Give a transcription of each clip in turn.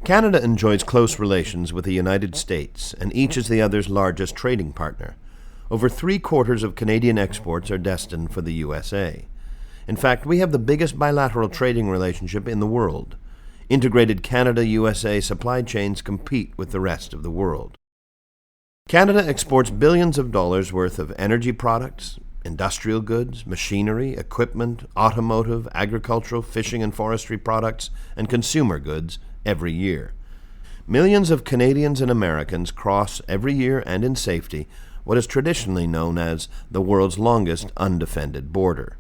Canada enjoys close relations with the United States, and each is the other's largest trading partner. Over 3/4 of Canadian exports are destined for the USA. In fact, we have the biggest bilateral trading relationship in the world. Integrated Canada-USA supply chains compete with the rest of the world. Canada exports billions of dollars worth of energy products, industrial goods, machinery, equipment, automotive, agricultural, fishing and forestry products, and consumer goods every year. Millions of Canadians and Americans cross every year and in safety what is traditionally known as the world's longest undefended border.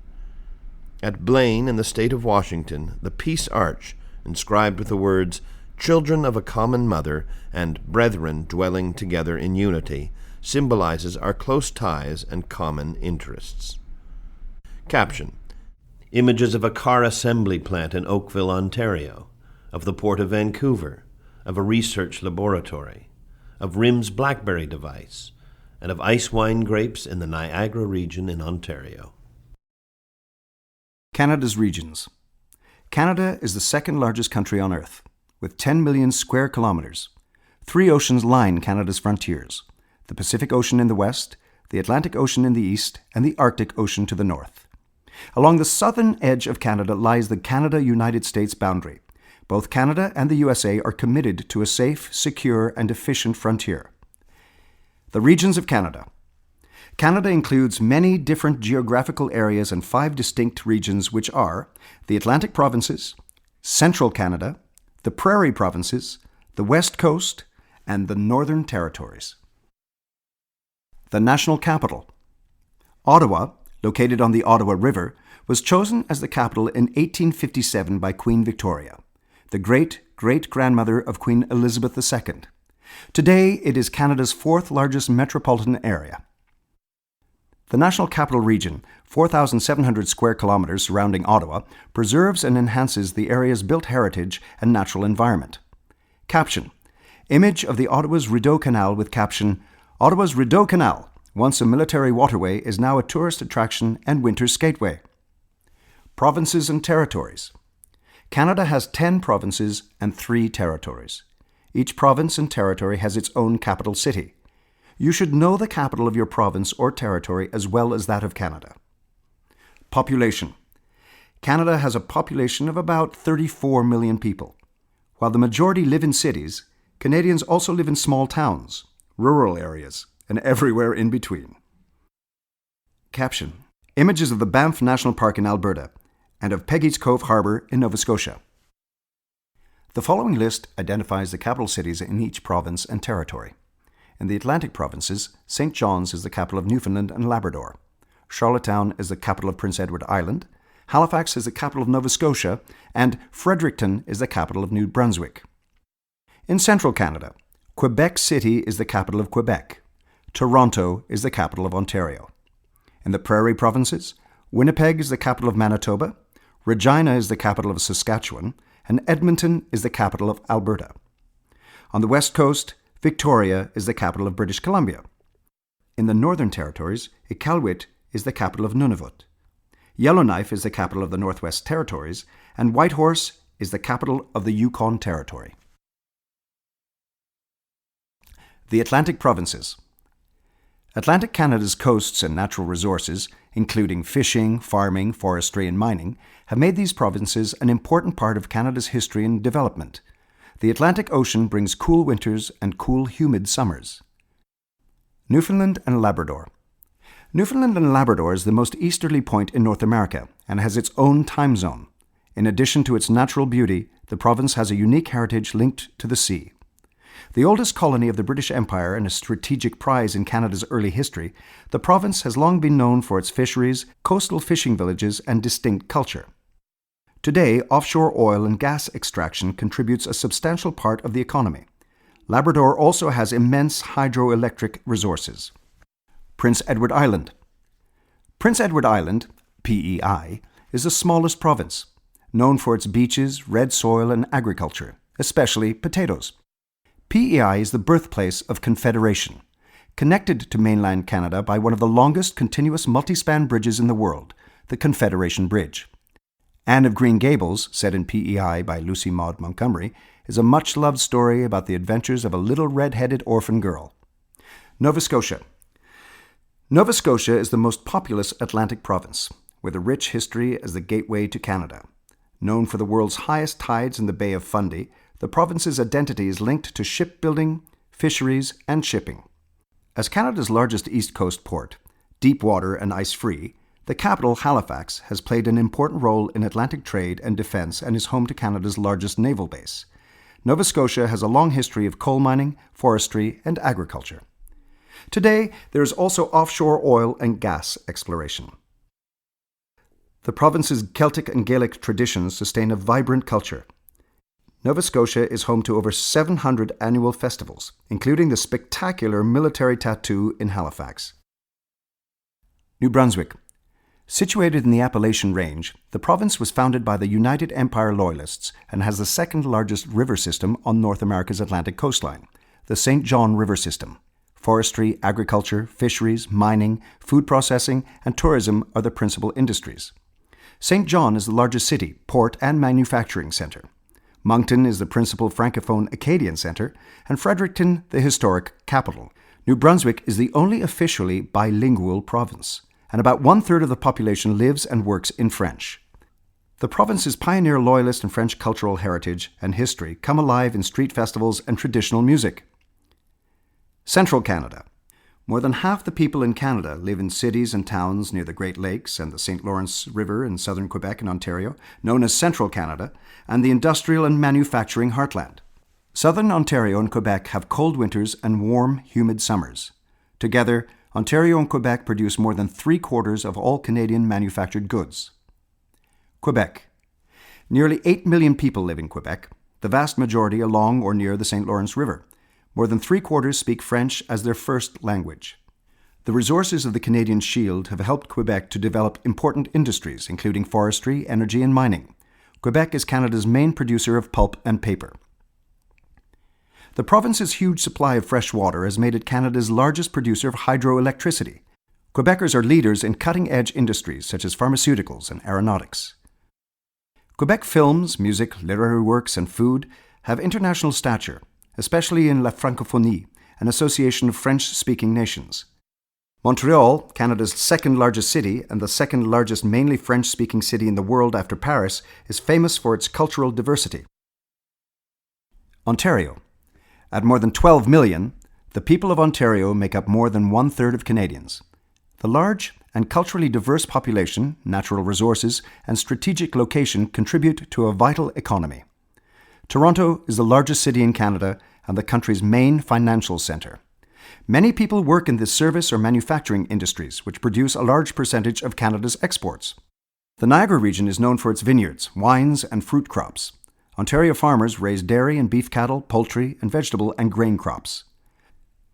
At Blaine in the state of Washington, the Peace Arch, inscribed with the words, "Children of a common mother" and "Brethren dwelling together in unity," symbolizes our close ties and common interests. Caption: Images of a car assembly plant in Oakville, Ontario, of the Port of Vancouver, of a research laboratory, of RIM's BlackBerry device, and of ice wine grapes in the Niagara region in Ontario. Canada's regions. Canada is the second largest country on Earth, with 10 million square kilometers. 3 oceans line Canada's frontiers: the Pacific Ocean in the west, the Atlantic Ocean in the east, and the Arctic Ocean to the north. Along the southern edge of Canada lies the Canada-United States boundary. Both Canada and the USA are committed to a safe, secure, and efficient frontier. The regions of Canada. Canada includes many different geographical areas and 5 distinct regions, which are the Atlantic Provinces, Central Canada, the Prairie Provinces, the West Coast, and the Northern Territories. The national capital. Ottawa, located on the Ottawa River, was chosen as the capital in 1857 by Queen Victoria, the great-great-grandmother of Queen Elizabeth II. Today, it is Canada's 4th largest metropolitan area. The National Capital Region, 4,700 square kilometers surrounding Ottawa, preserves and enhances the area's built heritage and natural environment. Caption: Image of the Ottawa's Rideau Canal with caption: Ottawa's Rideau Canal, once a military waterway, is now a tourist attraction and winter skateway. Provinces and territories. Canada has 10 provinces and 3 territories. Each province and territory has its own capital city. You should know the capital of your province or territory as well as that of Canada. Population. Canada has a population of about 34 million people. While the majority live in cities, Canadians also live in small towns, rural areas, and everywhere in between. Caption: Images of the Banff National Park in Alberta and of Peggy's Cove Harbour in Nova Scotia. The following list identifies the capital cities in each province and territory. In the Atlantic provinces, St. John's is the capital of Newfoundland and Labrador. Charlottetown is the capital of Prince Edward Island. Halifax is the capital of Nova Scotia, and Fredericton is the capital of New Brunswick. In central Canada, Quebec City is the capital of Quebec. Toronto is the capital of Ontario. In the Prairie provinces, Winnipeg is the capital of Manitoba, Regina is the capital of Saskatchewan, and Edmonton is the capital of Alberta. On the west coast, Victoria is the capital of British Columbia. In the Northern Territories, Iqaluit is the capital of Nunavut. Yellowknife is the capital of the Northwest Territories, and Whitehorse is the capital of the Yukon Territory. The Atlantic Provinces. Atlantic Canada's coasts and natural resources, including fishing, farming, forestry, and mining, have made these provinces an important part of Canada's history and development. The Atlantic Ocean brings cool winters and cool, humid summers. Newfoundland and Labrador. Newfoundland and Labrador is the most easterly point in North America and has its own time zone. In addition to its natural beauty, the province has a unique heritage linked to the sea. The oldest colony of the British Empire and a strategic prize in Canada's early history, the province has long been known for its fisheries, coastal fishing villages, and distinct culture. Today, offshore oil and gas extraction contributes a substantial part of the economy. Labrador also has immense hydroelectric resources. Prince Edward Island. Prince Edward Island, PEI, is the smallest province, known for its beaches, red soil, and agriculture, especially potatoes. PEI is the birthplace of Confederation, connected to mainland Canada by one of the longest continuous multi-span bridges in the world, the Confederation Bridge. Anne of Green Gables, set in PEI by Lucy Maud Montgomery, is a much-loved story about the adventures of a little red-headed orphan girl. Nova Scotia. Nova Scotia is the most populous Atlantic province, with a rich history as the gateway to Canada. Known for the world's highest tides in the Bay of Fundy, the province's identity is linked to shipbuilding, fisheries, and shipping. As Canada's largest east coast port, deep water and ice-free, the capital, Halifax, has played an important role in Atlantic trade and defence and is home to Canada's largest naval base. Nova Scotia has a long history of coal mining, forestry, and agriculture. Today, there is also offshore oil and gas exploration. The province's Celtic and Gaelic traditions sustain a vibrant culture. Nova Scotia is home to over 700 annual festivals, including the spectacular military tattoo in Halifax. New Brunswick. Situated in the Appalachian Range, the province was founded by the United Empire Loyalists and has the second largest river system on North America's Atlantic coastline, the St. John River System. Forestry, agriculture, fisheries, mining, food processing, and tourism are the principal industries. St. John is the largest city, port, and manufacturing centre. Moncton is the principal Francophone Acadian centre, and Fredericton the historic capital. New Brunswick is the only officially bilingual province, and about one-third of the population lives and works in French. The province's pioneer Loyalist and French cultural heritage and history come alive in street festivals and traditional music. Central Canada. More than half the people in Canada live in cities and towns near the Great Lakes and the St. Lawrence River in southern Quebec and Ontario, known as Central Canada, and the industrial and manufacturing heartland. Southern Ontario and Quebec have cold winters and warm, humid summers. Together, Ontario and Quebec produce more than 3/4 of all Canadian manufactured goods. Quebec. Nearly 8 million people live in Quebec, the vast majority along or near the St. Lawrence River. More than 3/4 speak French as their first language. The resources of the Canadian Shield have helped Quebec to develop important industries, including forestry, energy, and mining. Quebec is Canada's main producer of pulp and paper. The province's huge supply of fresh water has made it Canada's largest producer of hydroelectricity. Quebecers are leaders in cutting-edge industries such as pharmaceuticals and aeronautics. Quebec films, music, literary works, and food have international stature, especially in La Francophonie, an association of French-speaking nations. Montreal, Canada's second-largest city and the second-largest mainly French-speaking city in the world after Paris, is famous for its cultural diversity. Ontario. At more than 12 million, the people of Ontario make up more than one-third of Canadians. The large and culturally diverse population, natural resources, and strategic location contribute to a vital economy. Toronto is the largest city in Canada and the country's main financial centre. Many people work in the service or manufacturing industries, which produce a large percentage of Canada's exports. The Niagara region is known for its vineyards, wines, and fruit crops. Ontario farmers raise dairy and beef cattle, poultry, and vegetable and grain crops.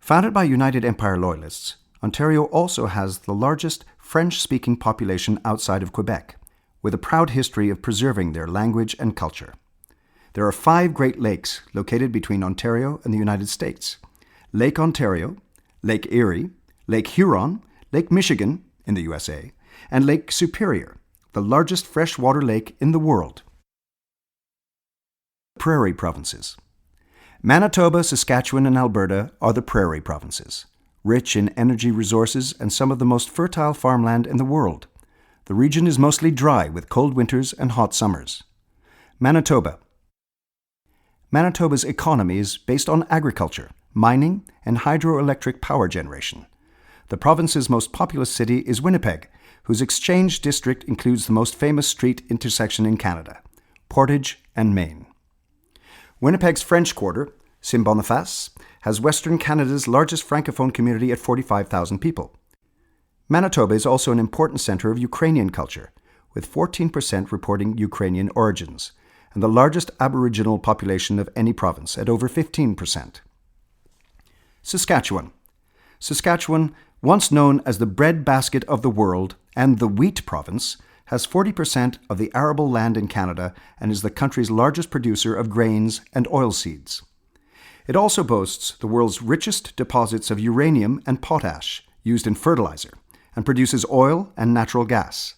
Founded by United Empire Loyalists, Ontario also has the largest French-speaking population outside of Quebec, with a proud history of preserving their language and culture. There are 5 Great Lakes located between Ontario and the United States: Lake Ontario, Lake Erie, Lake Huron, Lake Michigan in the USA, and Lake Superior, the largest freshwater lake in the world. Prairie provinces. Manitoba, Saskatchewan, and Alberta are the prairie provinces, rich in energy resources and some of the most fertile farmland in the world. The region is mostly dry with cold winters and hot summers. Manitoba. Manitoba's economy is based on agriculture, mining, and hydroelectric power generation. The province's most populous city is Winnipeg, whose Exchange District includes the most famous street intersection in Canada, Portage and Main. Winnipeg's French Quarter, Saint-Boniface, has Western Canada's largest Francophone community at 45,000 people. Manitoba is also an important centre of Ukrainian culture, with 14% reporting Ukrainian origins, and the largest Aboriginal population of any province at over 15%. Saskatchewan. Saskatchewan, once known as the breadbasket of the world and the wheat province, has 40% of the arable land in Canada and is the country's largest producer of grains and oilseeds. It also boasts the world's richest deposits of uranium and potash used in fertilizer and produces oil and natural gas.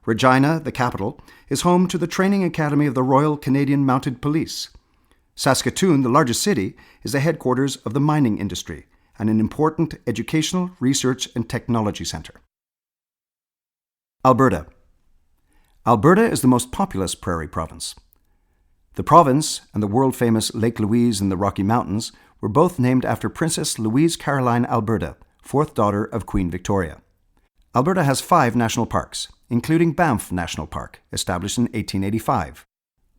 Regina, the capital, is home to the Training Academy of the Royal Canadian Mounted Police. Saskatoon, the largest city, is the headquarters of the mining industry and an important educational, research and technology centre. Alberta. Alberta is the most populous prairie province. The province and the world-famous Lake Louise in the Rocky Mountains were both named after Princess Louise Caroline Alberta, fourth daughter of Queen Victoria. Alberta has 5 national parks, including Banff National Park, established in 1885.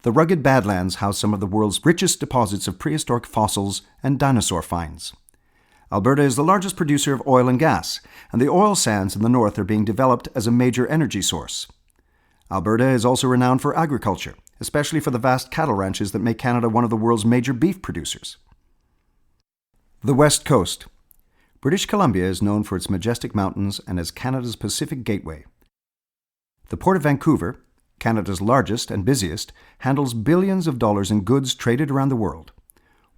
The rugged Badlands house some of the world's richest deposits of prehistoric fossils and dinosaur finds. Alberta is the largest producer of oil and gas, and the oil sands in the north are being developed as a major energy source. Alberta is also renowned for agriculture, especially for the vast cattle ranches that make Canada one of the world's major beef producers. The West Coast. British Columbia is known for its majestic mountains and as Canada's Pacific Gateway. The Port of Vancouver, Canada's largest and busiest, handles billions of dollars in goods traded around the world.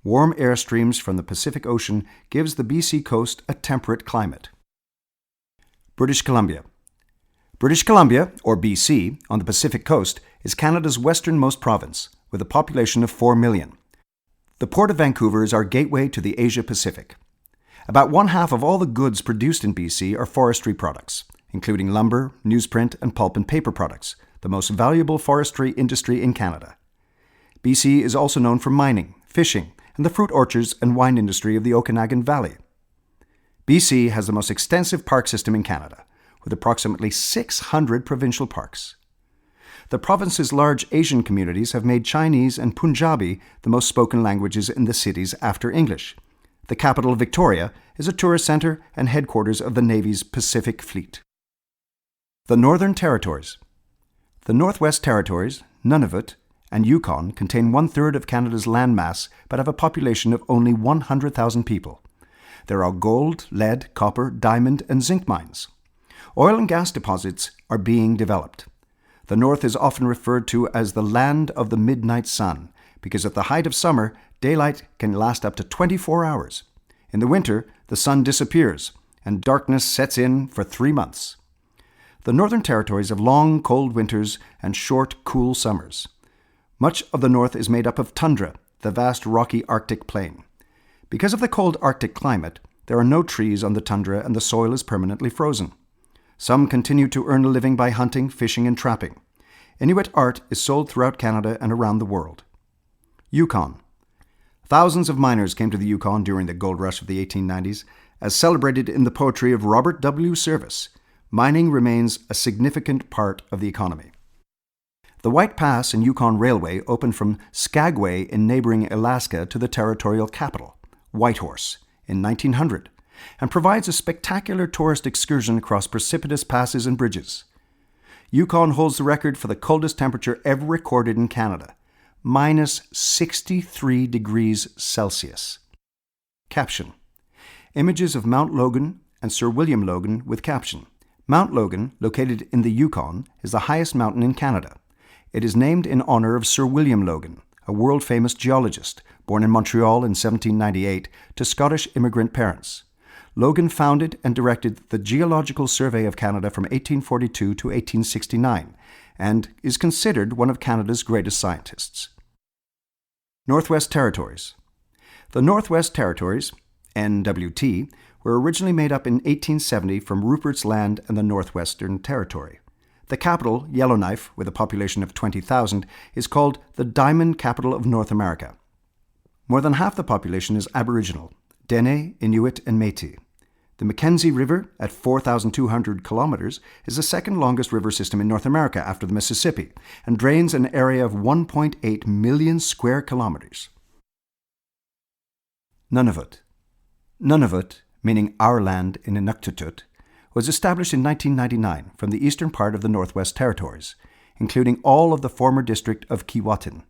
Warm air streams from the Pacific Ocean gives the BC coast a temperate climate. British Columbia. British Columbia, or BC, on the Pacific coast, is Canada's westernmost province, with a population of 4 million. The Port of Vancouver is our gateway to the Asia-Pacific. About 1/2 of all the goods produced in BC are forestry products, including lumber, newsprint, and pulp and paper products, the most valuable forestry industry in Canada. BC is also known for mining, fishing, and the fruit orchards and wine industry of the Okanagan Valley. BC has the most extensive park system in Canada, with approximately 600 provincial parks. The province's large Asian communities have made Chinese and Punjabi the most spoken languages in the cities after English. The capital, Victoria, is a tourist centre and headquarters of the Navy's Pacific Fleet. The Northern Territories. The Northwest Territories, Nunavut, and Yukon contain 1/3 of Canada's landmass but have a population of only 100,000 people. There are gold, lead, copper, diamond, and zinc mines. Oil and gas deposits are being developed. The North is often referred to as the land of the midnight sun because at the height of summer, daylight can last up to 24 hours. In the winter, the sun disappears and darkness sets in for 3 months. The Northern Territories have long, cold winters and short, cool summers. Much of the North is made up of tundra, the vast rocky Arctic plain. Because of the cold Arctic climate, there are no trees on the tundra and the soil is permanently frozen. Some continue to earn a living by hunting, fishing, and trapping. Inuit art is sold throughout Canada and around the world. Yukon. Thousands of miners came to the Yukon during the gold rush of the 1890s. As celebrated in the poetry of Robert W. Service, mining remains a significant part of the economy. The White Pass and Yukon Railway opened from Skagway in neighboring Alaska to the territorial capital, Whitehorse, in 1900, and provides a spectacular tourist excursion across precipitous passes and bridges. Yukon holds the record for the coldest temperature ever recorded in Canada, minus 63 degrees Celsius. Caption. Images of Mount Logan and Sir William Logan with caption. Mount Logan, located in the Yukon, is the highest mountain in Canada. It is named in honour of Sir William Logan, a world-famous geologist, born in Montreal in 1798 to Scottish immigrant parents. Logan founded and directed the Geological Survey of Canada from 1842 to 1869 and is considered one of Canada's greatest scientists. Northwest Territories. The Northwest Territories, NWT, were originally made up in 1870 from Rupert's Land and the Northwestern Territory. The capital, Yellowknife, with a population of 20,000, is called the Diamond Capital of North America. More than half the population is Aboriginal, Dene, Inuit, and Métis. The Mackenzie River, at 4,200 kilometers, is the second longest river system in North America after the Mississippi and drains an area of 1.8 million square kilometers. Nunavut. Nunavut, meaning our land in Inuktitut, was established in 1999 from the eastern part of the Northwest Territories, including all of the former district of Keewatin.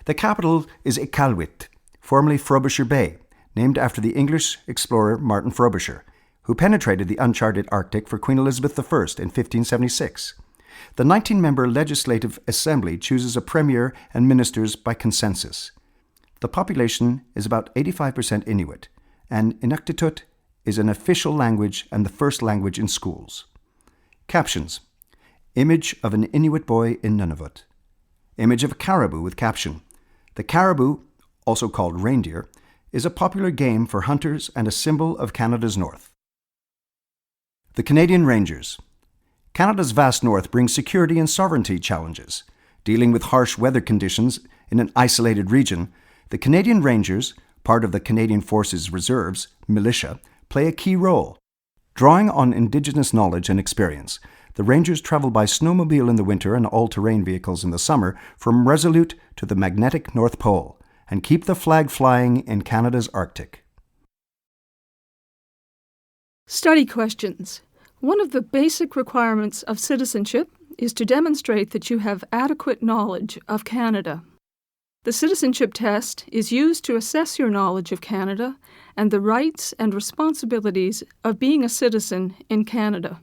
The capital is Iqaluit, formerly Frobisher Bay, named after the English explorer Martin Frobisher, who penetrated the uncharted Arctic for Queen Elizabeth I in 1576. The 19-member Legislative Assembly chooses a premier and ministers by consensus. The population is about 85% Inuit, and Inuktitut is an official language and the first language in schools. Captions. Image of an Inuit boy in Nunavut. Image of a caribou with caption. The caribou, also called reindeer, is a popular game for hunters and a symbol of Canada's north. The Canadian Rangers. Canada's vast north brings security and sovereignty challenges. Dealing with harsh weather conditions in an isolated region, the Canadian Rangers, part of the Canadian Forces Reserves, militia, play a key role. Drawing on Indigenous knowledge and experience, the Rangers travel by snowmobile in the winter and all-terrain vehicles in the summer from Resolute to the magnetic North Pole and keep the flag flying in Canada's Arctic. Study questions. One of the basic requirements of citizenship is to demonstrate that you have adequate knowledge of Canada. The citizenship test is used to assess your knowledge of Canada and the rights and responsibilities of being a citizen in Canada.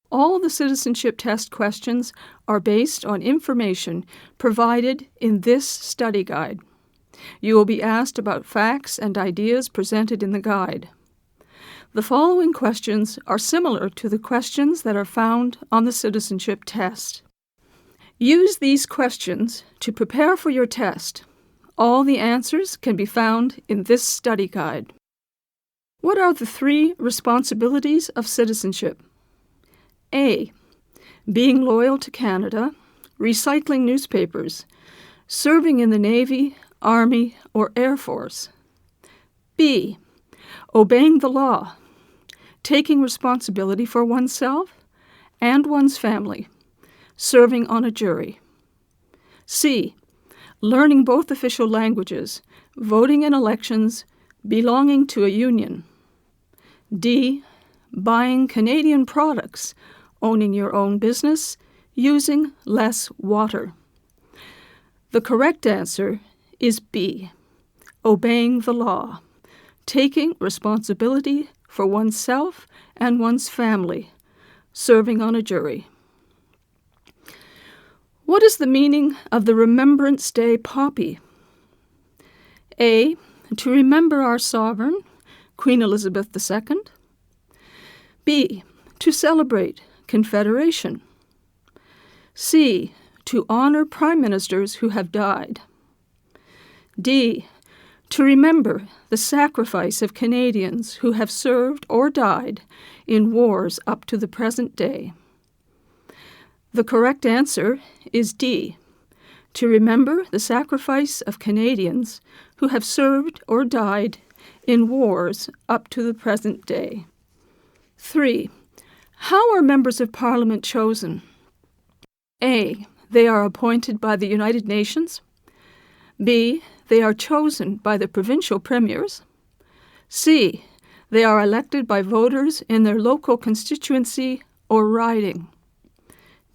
All the citizenship test questions are based on information provided in this study guide. You will be asked about facts and ideas presented in the guide. The following questions are similar to the questions that are found on the citizenship test. Use these questions to prepare for your test. All the answers can be found in this study guide. What are the 3 responsibilities of citizenship? A. Being loyal to Canada, recycling newspapers, serving in the Navy, Army, or Air Force. B. Obeying the law, taking responsibility for oneself and one's family, serving on a jury. C. Learning both official languages, voting in elections, belonging to a union. D. Buying Canadian products, owning your own business, using less water. The correct answer is B. Obeying the law, taking responsibility for oneself and one's family, serving on a jury. What is the meaning of the Remembrance Day poppy? A. To remember our sovereign, Queen Elizabeth II. B. To celebrate Confederation. C. To honor prime ministers who have died. D. To remember the sacrifice of Canadians who have served or died in wars up to the present day. The correct answer is D. To remember the sacrifice of Canadians who have served or died in wars up to the present day. 3. How are members of Parliament chosen? A. They are appointed by the United Nations. B. They are chosen by the provincial premiers. C. They are elected by voters in their local constituency or riding.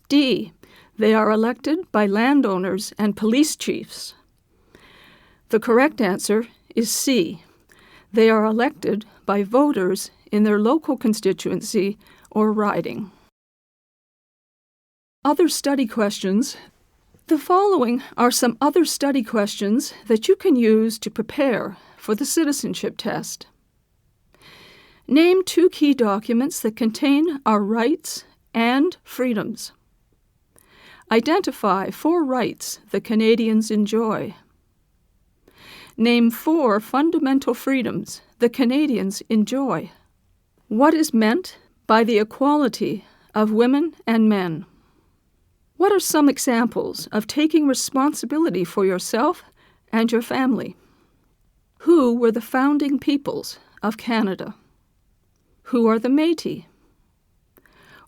D. They are elected by landowners and police chiefs. The correct answer is C. They are elected by voters in their local constituency or riding. Other study questions. The following are some other study questions that you can use to prepare for the citizenship test. Name 2 key documents that contain our rights and freedoms. Identify 4 rights that Canadians enjoy. Name 4 fundamental freedoms that Canadians enjoy. What is meant by the equality of women and men? What are some examples of taking responsibility for yourself and your family? Who were the founding peoples of Canada? Who are the Métis?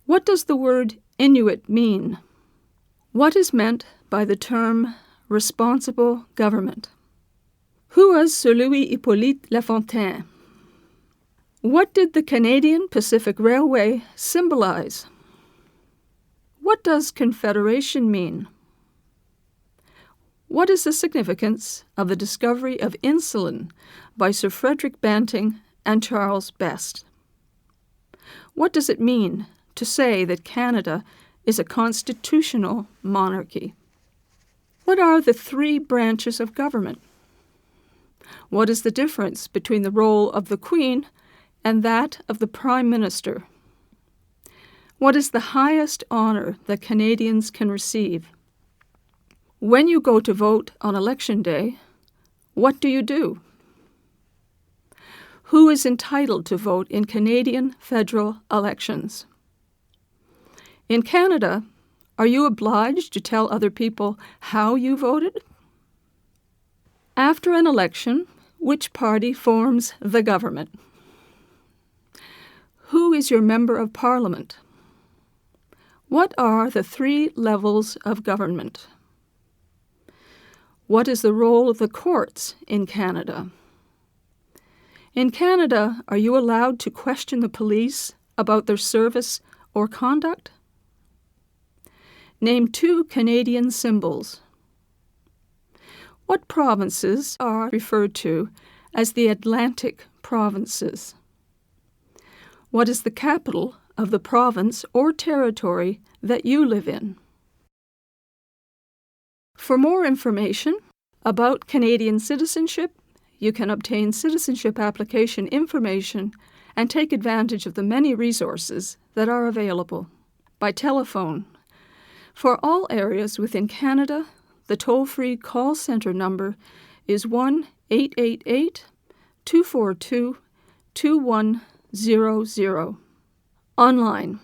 What does the word Inuit mean? What is meant by the term responsible government? Who was Sir Louis Hippolyte Lafontaine? What did the Canadian Pacific Railway symbolize? What does Confederation mean? What is the significance of the discovery of insulin by Sir Frederick Banting and Charles Best? What does it mean to say that Canada is a constitutional monarchy? What are the 3 branches of government? What is the difference between the role of the Queen and that of the Prime Minister? What is the highest honor that Canadians can receive? When you go to vote on Election Day, what do you do? Who is entitled to vote in Canadian federal elections? In Canada, are you obliged to tell other people how you voted? After an election, which party forms the government? Who is your member of parliament? What are the 3 levels of government? What is the role of the courts in Canada? In Canada, are you allowed to question the police about their service or conduct? Name 2 Canadian symbols. What provinces are referred to as the Atlantic provinces? What is the capital of the province or territory that you live in? For more information about Canadian citizenship, you can obtain citizenship application information and take advantage of the many resources that are available by telephone. For all areas within Canada, the toll-free call center number is 1-888-242-2100. Online,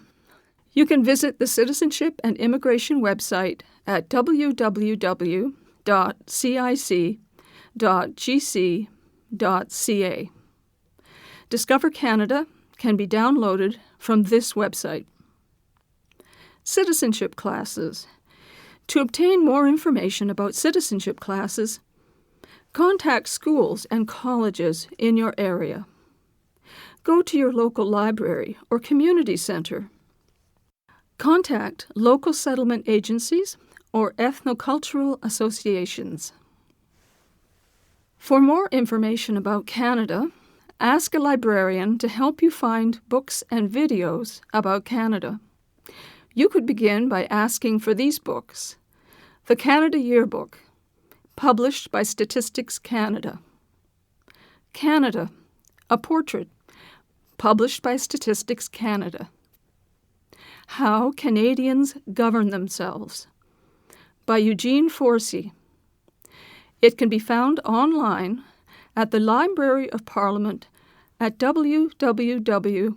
you can visit the Citizenship and Immigration website at www.cic.gc.ca. Discover Canada can be downloaded from this website. Citizenship classes. To obtain more information about citizenship classes, contact schools and colleges in your area. Go to your local library or community center. Contact local settlement agencies or ethnocultural associations. For more information about Canada, ask a librarian to help you find books and videos about Canada. You could begin by asking for these books. The Canada Yearbook, published by Statistics Canada. Canada, a Portrait, published by Statistics Canada. How Canadians Govern Themselves, by Eugene Forsey. It can be found online at the Library of Parliament at www.parl.gc.ca.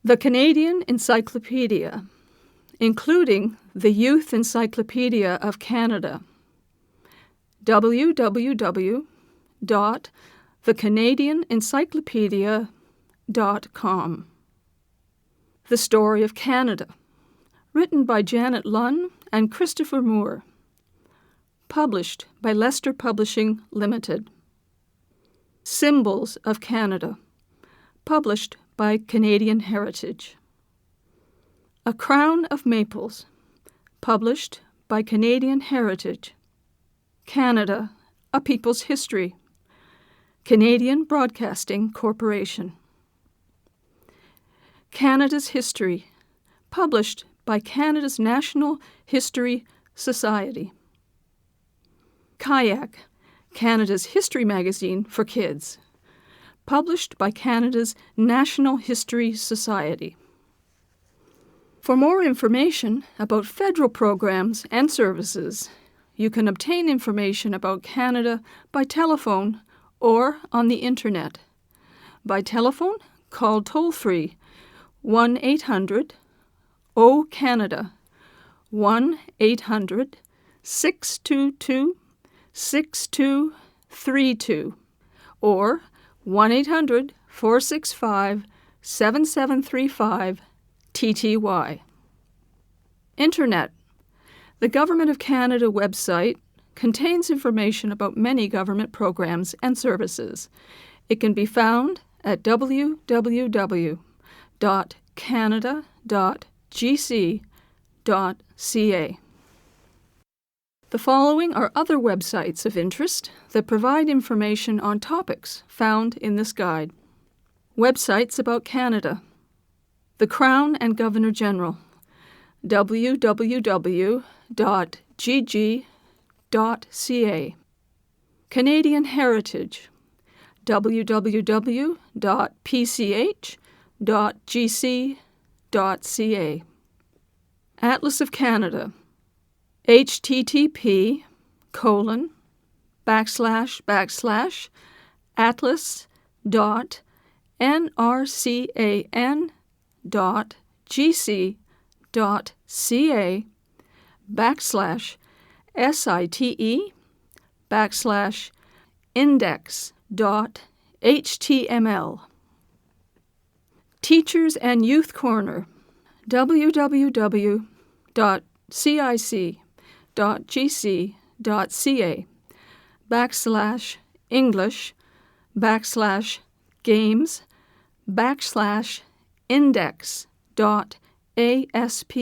The Canadian Encyclopedia, including the Youth Encyclopedia of Canada, www.thecanadianencyclopedia.com. The Story of Canada, written by Janet Lunn and Christopher Moore, published by Lester Publishing Limited. Symbols of Canada, published by Canadian Heritage. A Crown of Maples, published by Canadian Heritage. Canada, A People's History, Canadian Broadcasting Corporation. Canada's History, published by Canada's National History Society. Kayak, Canada's history magazine for kids, published by Canada's National History Society. For more information about federal programs and services, you can obtain information about Canada by telephone or on the Internet. By telephone, call toll-free 1-800-O-CANADA, 1-800-622-6232, or 1-800-465-7735 TTY. Internet. The Government of Canada website contains information about many government programs and services. It can be found at www.canada.gc.ca. The following are other websites of interest that provide information on topics found in this guide. Websites about Canada. The Crown and Governor-General, www.gg.ca. Canadian Heritage, www.pch.gc.ca. Atlas of Canada, atlas.nrcan.gc.ca/index.html. Teachers and Youth Corner, www.cic.gc.ca/English/English/games/index.asp.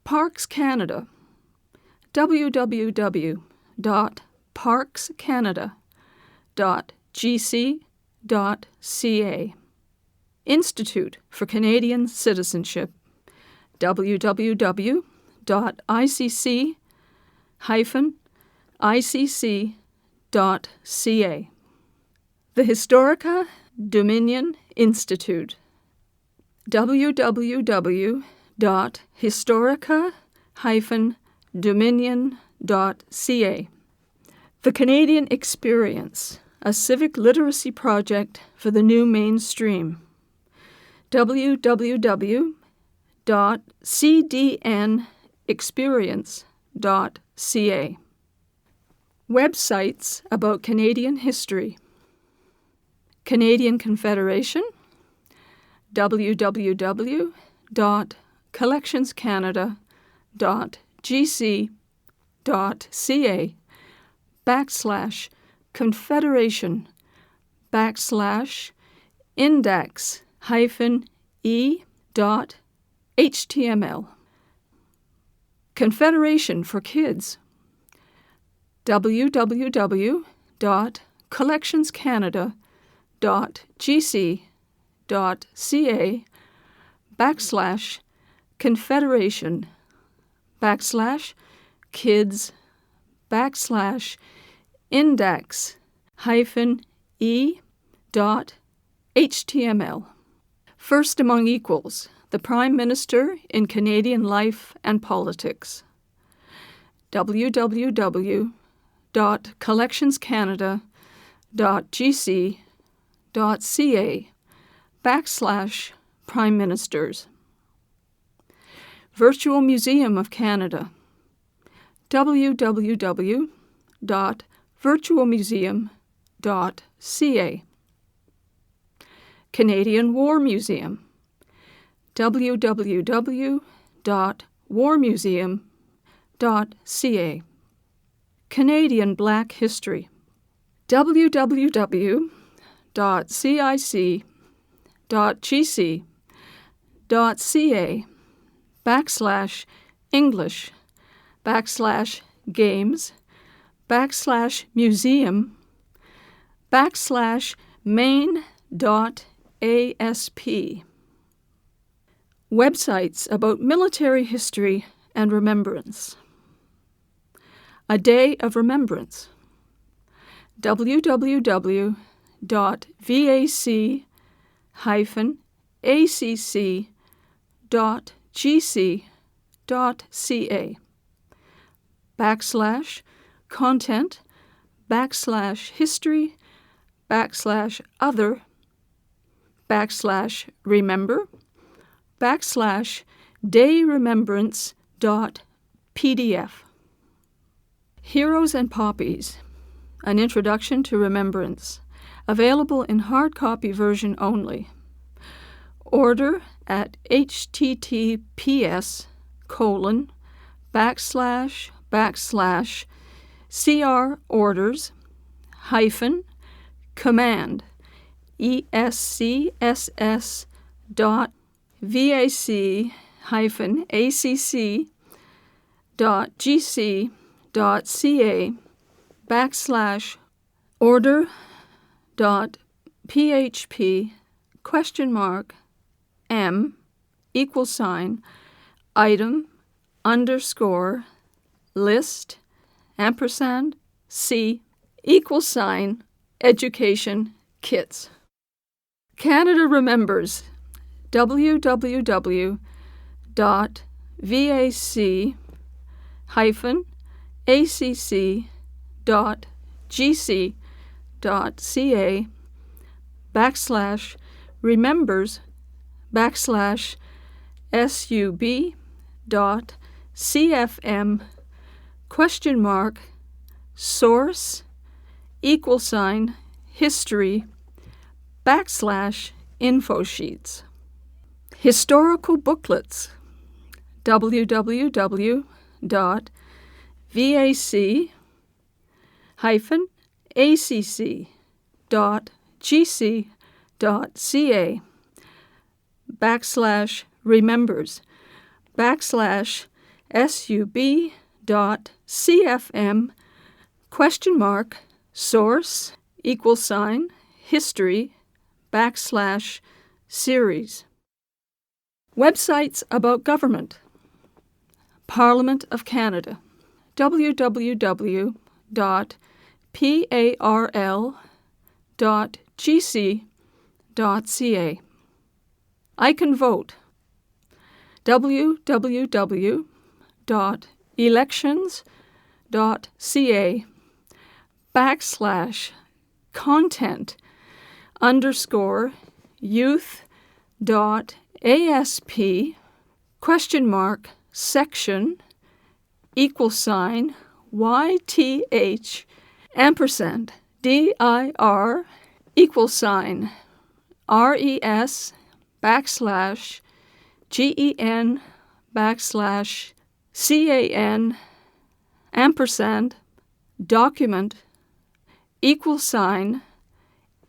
Parks Canada, www.parkscanada.gc.ca. Institute for Canadian Citizenship, www.icc-icc.ca. The Historica Dominion Institute, www.historica-dominion.ca. The Canadian Experience, a civic literacy project for the new mainstream, www.cdnexperience.ca. Websites about Canadian history: Canadian Confederation, www.collectionscanada.gc.ca/confederation-e.html. Confederation for Kids, www.confederation-kids-index-e.html. First Among Equals, the Prime Minister in Canadian Life and Politics, www.collectionscanada.gc.ca/Prime Ministers. Virtual Museum of Canada, www.virtualmuseum.ca. Canadian War Museum, www.warmuseum.ca. Canadian Black History, www.cic.gc.ca/English/Games/main.asp. Websites about military history and remembrance. A Day of Remembrance, www.vac-history.remember/dayremembrance.pdf. Heroes and Poppies, An Introduction to Remembrance, available in hard copy version only. Order at https://crorders-command order.php://m=item_list_c=. education kits. Canada remembers www.vac-remembers/source =history /info sheets. Historical booklets www.vac-remembers/sub-cfm =source =history /series. Websites about government. Parliament of Canada, www.parl.gc.ca. I Can Vote, www.elections.ca/content_youth.asp?section $YTH $dir $RES/GEN/CAN document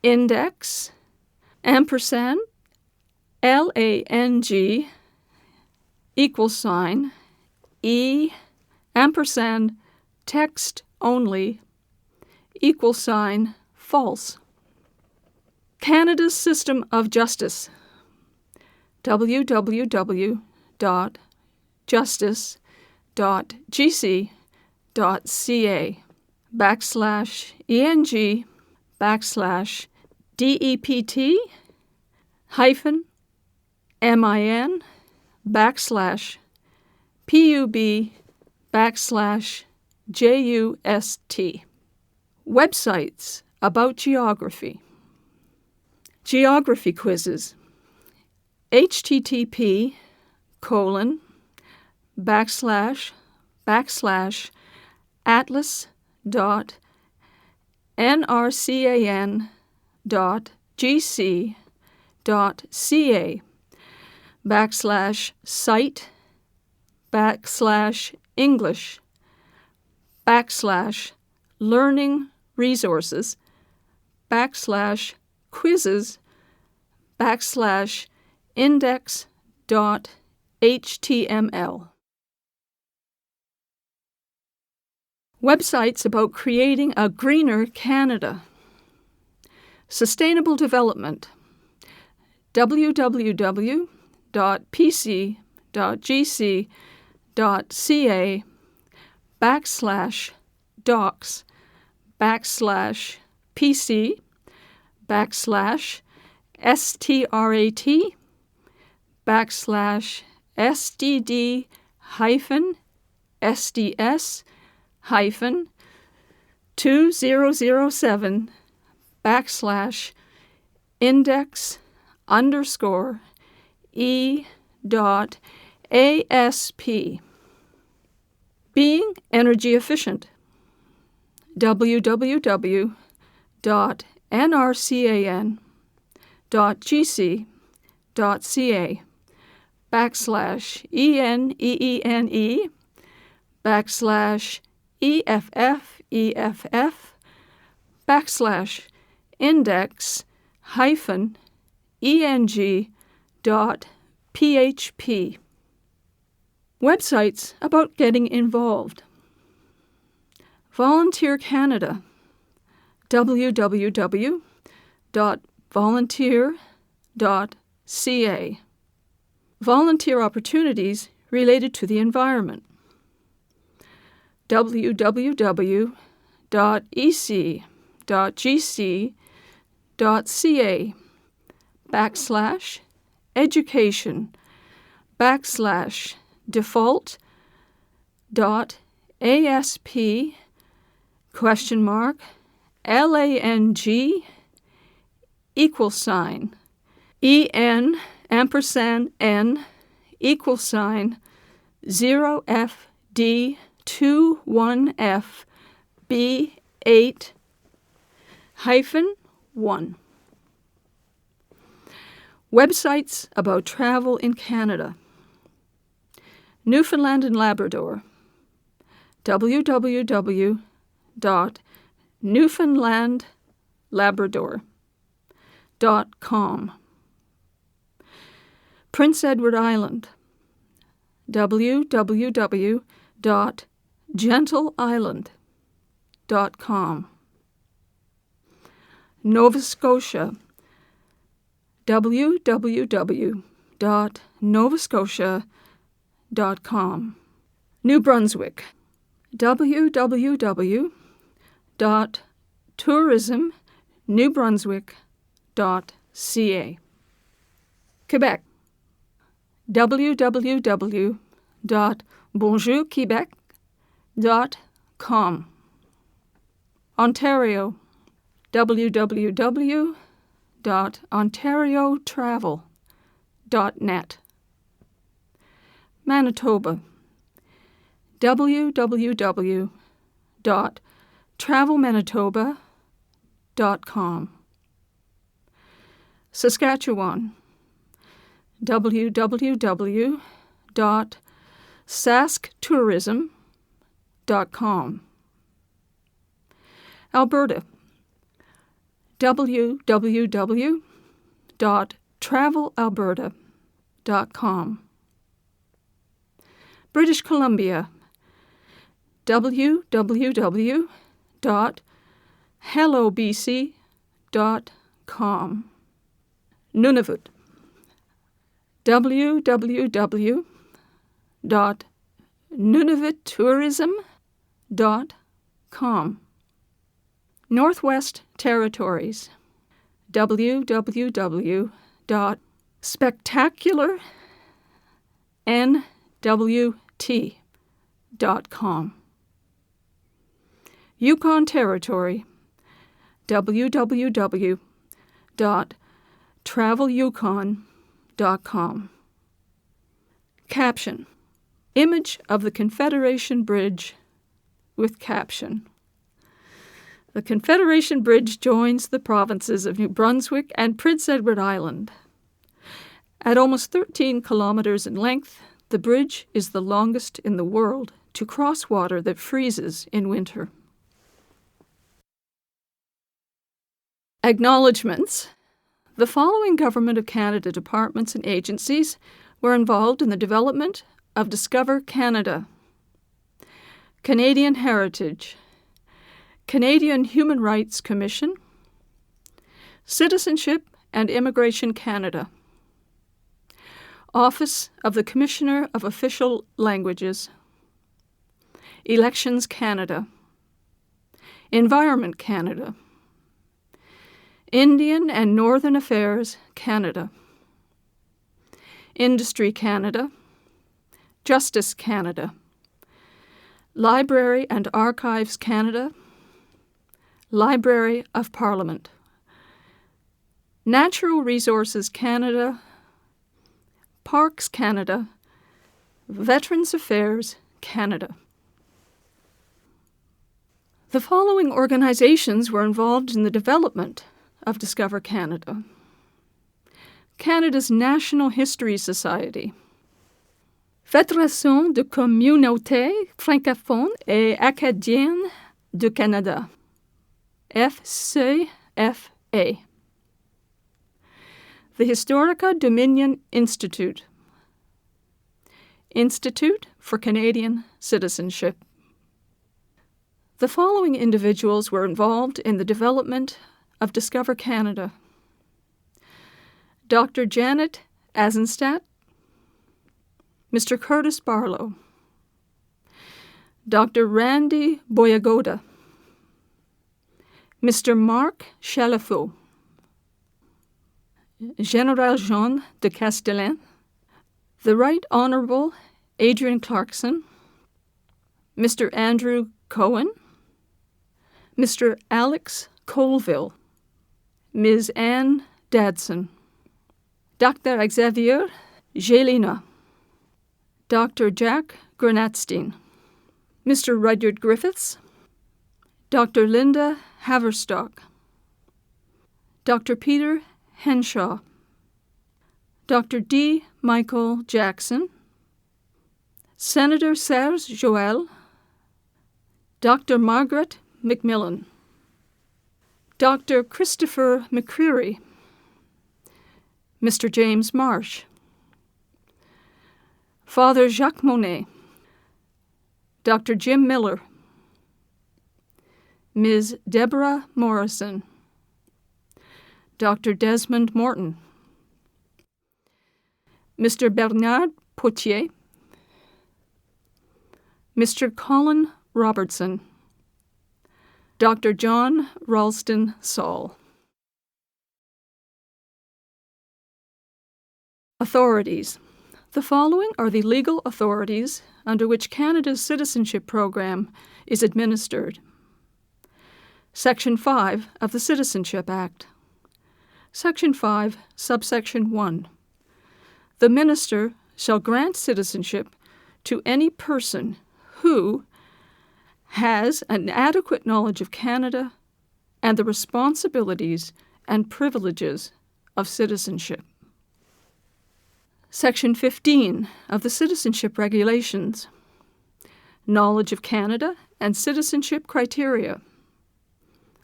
$index $lang $e $text only $false. Canada's system of justice, www.justice.ca/ENG/PUB/JUST. Websites about geography. Geography quizzes. atlas.nrcan.gc.ca/English/learning resources /quizzes/index.html. Websites about creating a greener Canada. Sustainable development, www.pc/stdhyphen/SDS-200/index_e.asp. Being energy efficient, www.nrcan.gc.ca/ENEENE/index-eng.php. Websites about getting involved. Volunteer Canada, www.volunteer.ca. Volunteer opportunities related to the environment. www.ec.ca EN_B=_ESP?_B8-1. Websites about travel in Canada. Newfoundland and Labrador. www.newfoundlandlabrador.com. Prince Edward Island. www.gentleisland.com. Nova Scotia. www.novascotia.com. New Brunswick. www.tourismnewbrunswick.ca. Quebec. www.bonjourquebec.com. Ontario. www.ontariotravel.net. Manitoba. www.travelmanitoba.com. Saskatchewan. www.sasktourism.com. Alberta. www.travelalberta.com. British Columbia. www.hellobc.com. Nunavut. www.nunavuttourism.com. Northwest Territories. www.spectacularnwt.com. Yukon Territory. www.travelyukon.com. Caption. Image of the Confederation Bridge with caption. The Confederation Bridge joins the provinces of New Brunswick and Prince Edward Island. At almost 13 kilometers in length, the bridge is the longest in the world to cross water that freezes in winter. Acknowledgements. The following Government of Canada departments and agencies were involved in the development of Discover Canada. Canadian Heritage, Canadian Human Rights Commission, Citizenship and Immigration Canada, Office of the Commissioner of Official Languages, Elections Canada, Environment Canada, Indian and Northern Affairs Canada, Industry Canada, Justice Canada, Library and Archives Canada, Library of Parliament, Natural Resources Canada, Parks Canada, Veterans Affairs Canada. The following organizations were involved in the development of Discover Canada. Canada's National History Society, Fédération de communautés francophones et acadiennes du Canada, FCFA. The Historica Dominion Institute, Institute for Canadian Citizenship. The following individuals were involved in the development of Discover Canada: Dr. Janet Azenstadt, Mr. Curtis Barlow, Dr. Randy Boyagoda, Mr. Marc Chalafaux, General Jean de Castellan, the Right Honourable Adrian Clarkson, Mr. Andrew Cohen, Mr. Alex Colville, Ms. Anne Dadson, Dr. Xavier Gelina, Dr. Jack Granatstein, Mr. Rudyard Griffiths, Dr. Linda Haverstock, Dr. Peter Henshaw, Dr. D. Michael Jackson, Senator Serge Joel, Dr. Margaret Macmillan, Dr. Christopher McCreary, Mr. James Marsh, Father Jacques Monet, Dr. Jim Miller, Ms. Deborah Morrison, Dr. Desmond Morton, Mr. Bernard Potier, Mr. Colin Robertson, Dr. John Ralston Saul. Authorities. The following are the legal authorities under which Canada's citizenship program is administered. Section 5 of the Citizenship Act. Section 5, subsection 1. The Minister shall grant citizenship to any person who has an adequate knowledge of Canada and the responsibilities and privileges of citizenship. Section 15 of the Citizenship Regulations. Knowledge of Canada and citizenship criteria.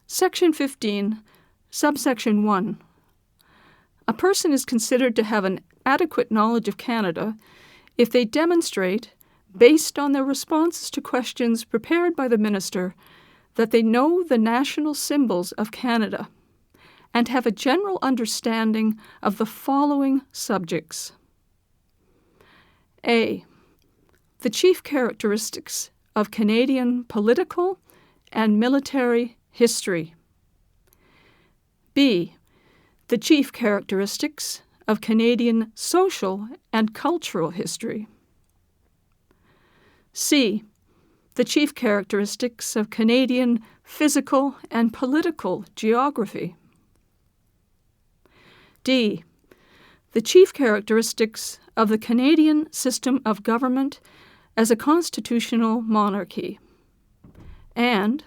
Section 15, subsection 1. A person is considered to have an adequate knowledge of Canada if they demonstrate, based on their responses to questions prepared by the Minister, that they know the national symbols of Canada and have a general understanding of the following subjects. A. The chief characteristics of Canadian political and military history. B. The chief characteristics of Canadian social and cultural history. C. The chief characteristics of Canadian physical and political geography. D. The chief characteristics of the Canadian system of government as a constitutional monarchy. And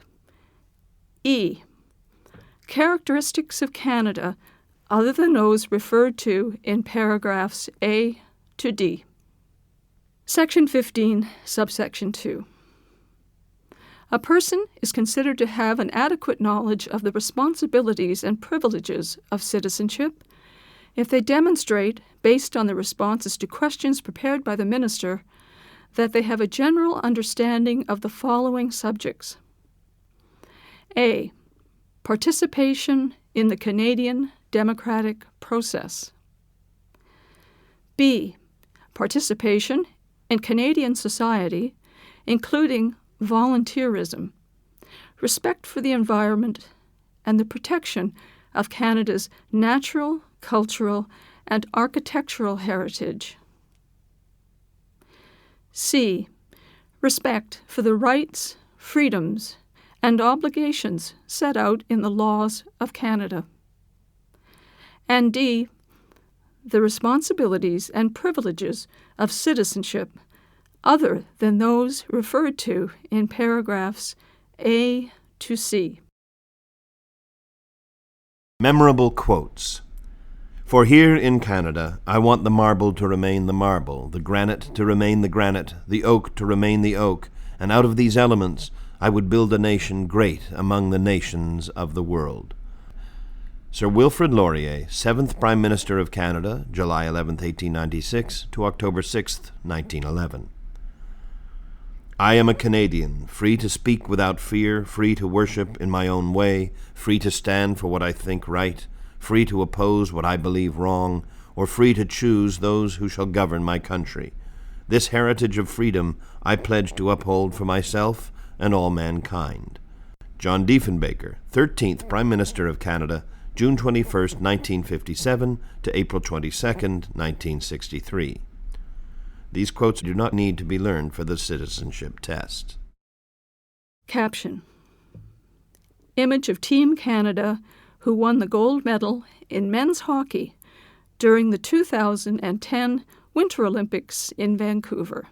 E. Characteristics of Canada other than those referred to in paragraphs A to D. Section 15, subsection 2. A person is considered to have an adequate knowledge of the responsibilities and privileges of citizenship if they demonstrate, based on the responses to questions prepared by the Minister, that they have a general understanding of the following subjects. A. Participation in the Canadian democratic process. B. Participation in Canadian society, including volunteerism, respect for the environment, and the protection of Canada's natural, cultural, and architectural heritage. C. Respect for the rights, freedoms, and obligations set out in the laws of Canada. And D. The responsibilities and privileges of citizenship other than those referred to in paragraphs A to C. Memorable quotes. For here in Canada, I want the marble to remain the marble, the granite to remain the granite, the oak to remain the oak, and out of these elements I would build a nation great among the nations of the world. Sir Wilfrid Laurier, 7th Prime Minister of Canada, July 11, 1896 to October 6, 1911. I am a Canadian, free to speak without fear, free to worship in my own way, free to stand for what I think right, free to oppose what I believe wrong, or free to choose those who shall govern my country. This heritage of freedom I pledge to uphold for myself and all mankind. John Diefenbaker, 13th Prime Minister of Canada, June 21, 1957 to April 22, 1963. These quotes do not need to be learned for the citizenship test. Caption: Image of Team Canada who won the gold medal in men's hockey during the 2010 Winter Olympics in Vancouver.